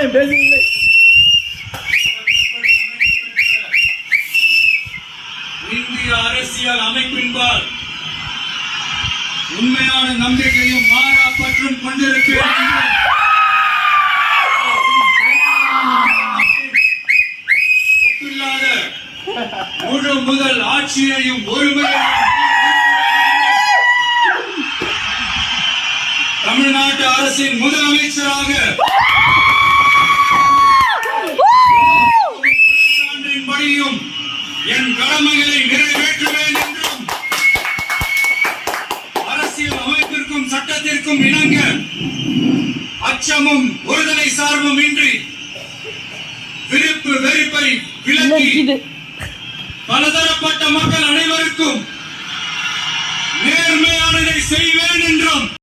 பேசுங்களே. இந்திய அரசியல் அமைப்பின்பால் உண்மையான நம்பிக்கையும் மாறா பற்றும் கொண்டிருப்பேன். ஒப்பில்லாத முழு முதல் ஆட்சியையும் ஒருமையையும் தமிழ்நாட்டு அரசின் முதலமைச்சராக படியும் என் கடமைகளை நிறைவேற்றுவேன் என்றும் அரசியல் அமைப்பிற்கும் சட்டத்திற்கும் இணங்க அச்சமும் ஒருதலை சார்பும் இன்றி விருப்பு வெறுப்பை விலக்கி பலதரப்பட்ட மக்கள் அனைவருக்கும் நேர்மையானதை செய்வேன் என்றும்